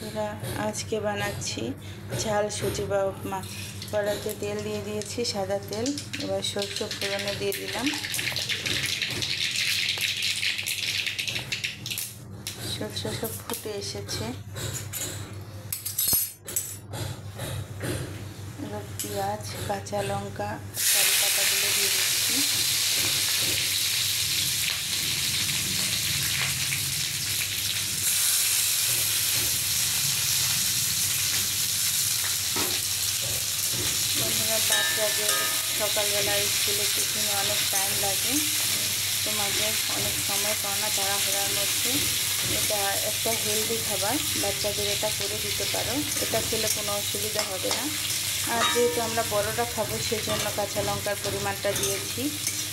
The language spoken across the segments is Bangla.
বন্ধুরা, আজকে বানাচ্ছি ঝাল সুজি বা উপমা। কড়াইতে তেল দিয়ে দিয়েছি, সাদা তেল। এবার সরষে ফোড়নে দিয়ে দিলাম। সরষে সব ফুটে এসেছে। এবার পেঁয়াজ, কাঁচা লঙ্কা, কারি পাতাগুলো দিয়ে দিচ্ছি। বন্ধুরা, বাচ্চাদের সকালবেলা স্কুলে টিফিনে অনেক টাইম লাগে, তোমাদের অনেক সময় পাও না তাড়াহুড়ার মধ্যে। এটা একটা হেলদি খাবার, বাচ্চাদের এটা করে দিতে পারো। এটা খেলে কোনো অসুবিধা হবে না। আর যেহেতু আমরা বড়রা খাবো, সেজন্য কাঁচা লঙ্কার পরিমাণটা দিয়েছি।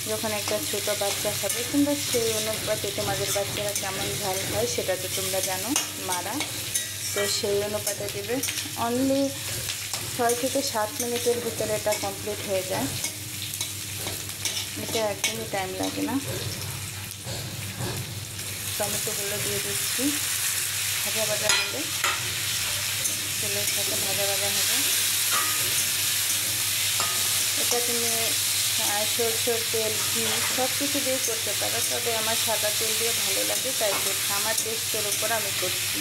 যখন একটা ছোট বাচ্চা খাবে, কিংবা সেই অনুপাতে তোমাদের বাচ্চারা কেমন ঝাল হয় সেটা তো তোমরা জানো মারা, তো সেই অনুপাতে দেবে। অনলি 6 থেকে 7 মিনিটের ভিতরে এটা কমপ্লিট হয়ে যায়। এটা একদমই টাইম লাগে না। টমেটোগুলো দিয়ে দিচ্ছি, ভাজা ভাজা হলে তেলের সাথে ভাজা ভাজা হবে। এটা তুমি সরষের তেল, ঘি সব কিছু দিয়ে করতে পারো, তবে আমার সাদা তেল দিয়ে ভালো লাগে, তাই করছি। আমার টেস্টের উপর আমি করছি।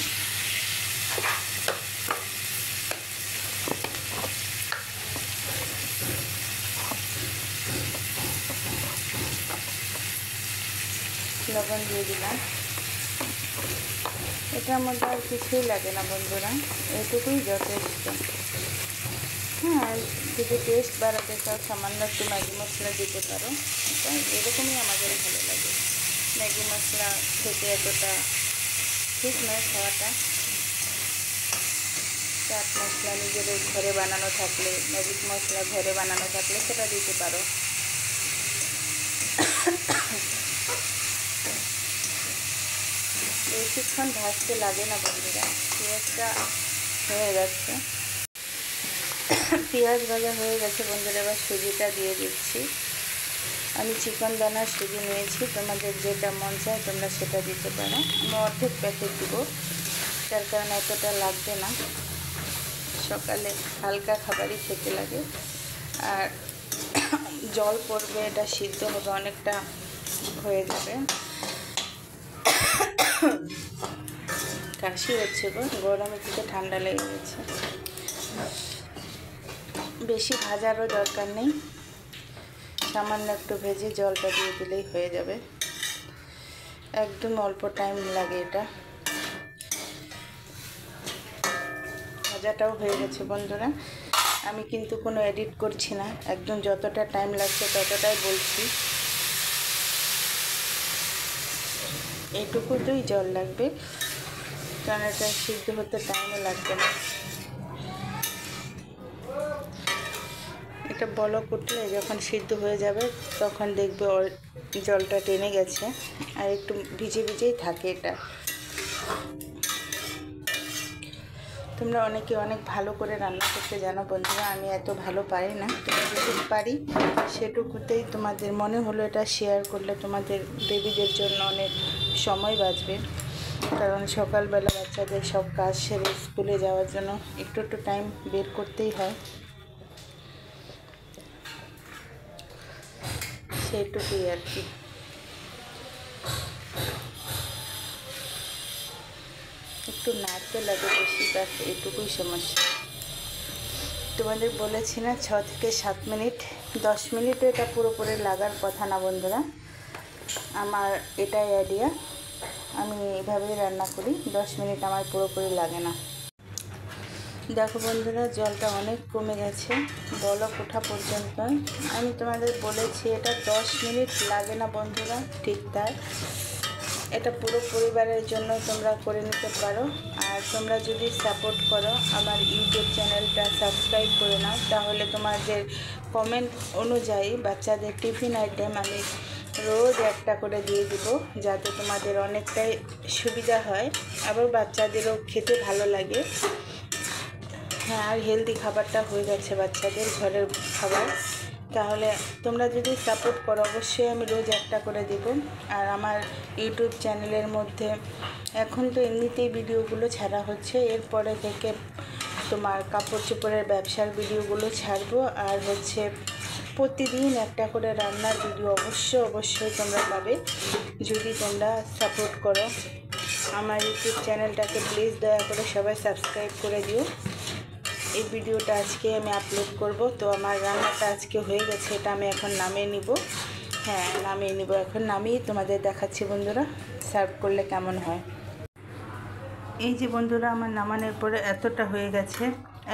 লবণ দিয়ে দিলাম। এটার মধ্যে আর কিছুই লাগে না বন্ধুরা, এটুকুই যথেষ্ট। হ্যাঁ, যদি টেস্ট বাড়াতে চাও সামান্য একটু ম্যাগি মশলা দিতে পারো। এটা এরকমই আমাদের ভালো লাগে। ম্যাগি মশলা খেতে এতটা ঠিক নয় খাওয়াটা। চাট মশলা নিজেদের ঘরে বানানো থাকলে, ম্যাজিক মশলা ঘরে বানানো থাকলে সেটা দিতে পারো। বেশিক্ষণ ভাজতে লাগে না বন্ধুরা, পেঁয়াজটা হয়ে গেছে। পেঁয়াজ ভাজা হয়ে গেছে বন্ধুরা, এবার সুজিটা দিয়ে দিচ্ছি। আমি চিকন দানার সুজি নিয়েছি, তোমাদের যেটা মন চায় তোমরা সেটা দিতে পারো। আমি অর্ধেক প্যাকেট দিব, তার কারণে এতটা লাগবে না। সকালে হালকা খাবারই খেতে লাগে। আর জল পড়বে, এটা সিদ্ধ হবে, অনেকটা হয়ে যাবে। কাশি হচ্ছে গো, গরমের থেকে ঠান্ডা লেগে গেছে। বেশি ভাজারও দরকার নেই, সামান্য একটু ভেজে জলটা দিয়ে দিলেই হয়ে যাবে। একদম অল্প টাইম লাগে এটা। ভাজাটাও হয়ে গেছে বন্ধুরা। আমি কিন্তু কোনো এডিট করছি না, একদম যতটা টাইম লাগছে ততটাই বলছি। এইটুকুতেই জল লাগবে, কারণ এটা সিদ্ধ হতে টাইমও লাগবে না। এটা বলক উঠলে যখন সিদ্ধ হয়ে যাবে তখন দেখবে জলটা টেনে গেছে, আর একটু ভিজে ভিজেই থাকে এটা। তোমরা অনেকে অনেক ভালো করে রান্না করতে জানো বন্ধুরা, আমি এত ভালো পারি না। তবে যেটুকু পারি সেটুকুতেই তোমাদের মনে হলো এটা শেয়ার করলে তোমাদের বেবিদের জন্য অনেক সময় বাঁচবে। কারণ সকালবেলা বাচ্চাদের সব কাজ সেরে স্কুলে যাওয়ার জন্য একটু একটু টাইম বের করতেই হয়, সেইটুকুই আর কি। একটু নাড়তে লাগে বেশি, ব্যাস এইটুকুই সমস্যা। তোমাদের বলেছি না 6 থেকে 7 মিনিট, 10 মিনিটও এটা পুরোপুরি লাগার কথা না বন্ধুরা। আমার এটাই আইডিয়া, আমি এইভাবেই রান্না করি। 10 মিনিট আমার পুরোপুরি লাগে না। দেখো বন্ধুরা, জলটা অনেক কমে গেছে, বলক ওঠা পর্যন্ত। আমি তোমাদের বলেছি এটা 10 মিনিট লাগে না বন্ধুরা, ঠিক তাই। এটা পুরো পরিবারের জন্য তোমরা করে নিতে পারো। আর তোমরা যদি সাপোর্ট করো, আমার ইউটিউব চ্যানেলটা সাবস্ক্রাইব করে নাও, তাহলে তোমাদের কমেন্ট অনুযায়ী বাচ্চাদের টিফিন আইটেম আমি রোজ একটা করে দিয়ে দিব, যাতে তোমাদের অনেকটাই সুবিধা হয়, আবার বাচ্চাদেরও খেতে ভালো লাগে। হ্যাঁ, আর হেলদি খাবারটা হয়ে গেছে বাচ্চাদের ঘরের খাবার, তাহলে তোমরা যদি সাপোর্ট করো অবশ্যই আমি রোজ একটা করে দেব। আর আমার ইউটিউব চ্যানেলের মধ্যে এখন তো এমনিতেই ভিডিওগুলো ছাড়া হচ্ছে, এরপরে থেকে তোমার কাপড় চোপড়ের ব্যবসার ভিডিওগুলো ছাড়বো। আর হচ্ছে প্রতিদিন একটা করে রান্নার ভিডিও অবশ্যই তোমরা পাবে যদি তোমরা সাপোর্ট করো। আমার ইউটিউব চ্যানেলটাকে প্লিজ দয়া করে সবাই সাবস্ক্রাইব করে দিও। এই ভিডিওটা আজকে আমি আপলোড করব। তো আমার রান্নাটা আজকে হয়ে গেছে, এটা আমি এখন নামিয়ে নিব। হ্যাঁ, নামিয়ে নিব, এখন নামিয়ে তোমাদের দেখাচ্ছি বন্ধুরা সার্ভ করলে কেমন হয়। এই যে বন্ধুরা, আমার নামানোর পরে এতটা হয়ে গেছে।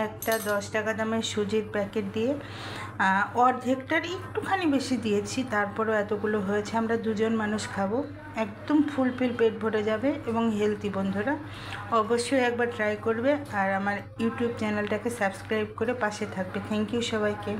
একটা 10 টাকা দামের সুজির প্যাকেট দিয়ে অর্ধেকটার একটুখানি বেশি দিয়েছি, তারপরেও এতগুলো হয়েছে। আমরা দুজন মানুষ খাবো, একদম ফুলফিল পেট ভরে যাবে এবং হেলদি। বন্ধুরা অবশ্যই একবার ট্রাই করবে আর আমার ইউটিউব চ্যানেলটাকে সাবস্ক্রাইব করে পাশে থাকবে। থ্যাংক ইউ সবাইকে।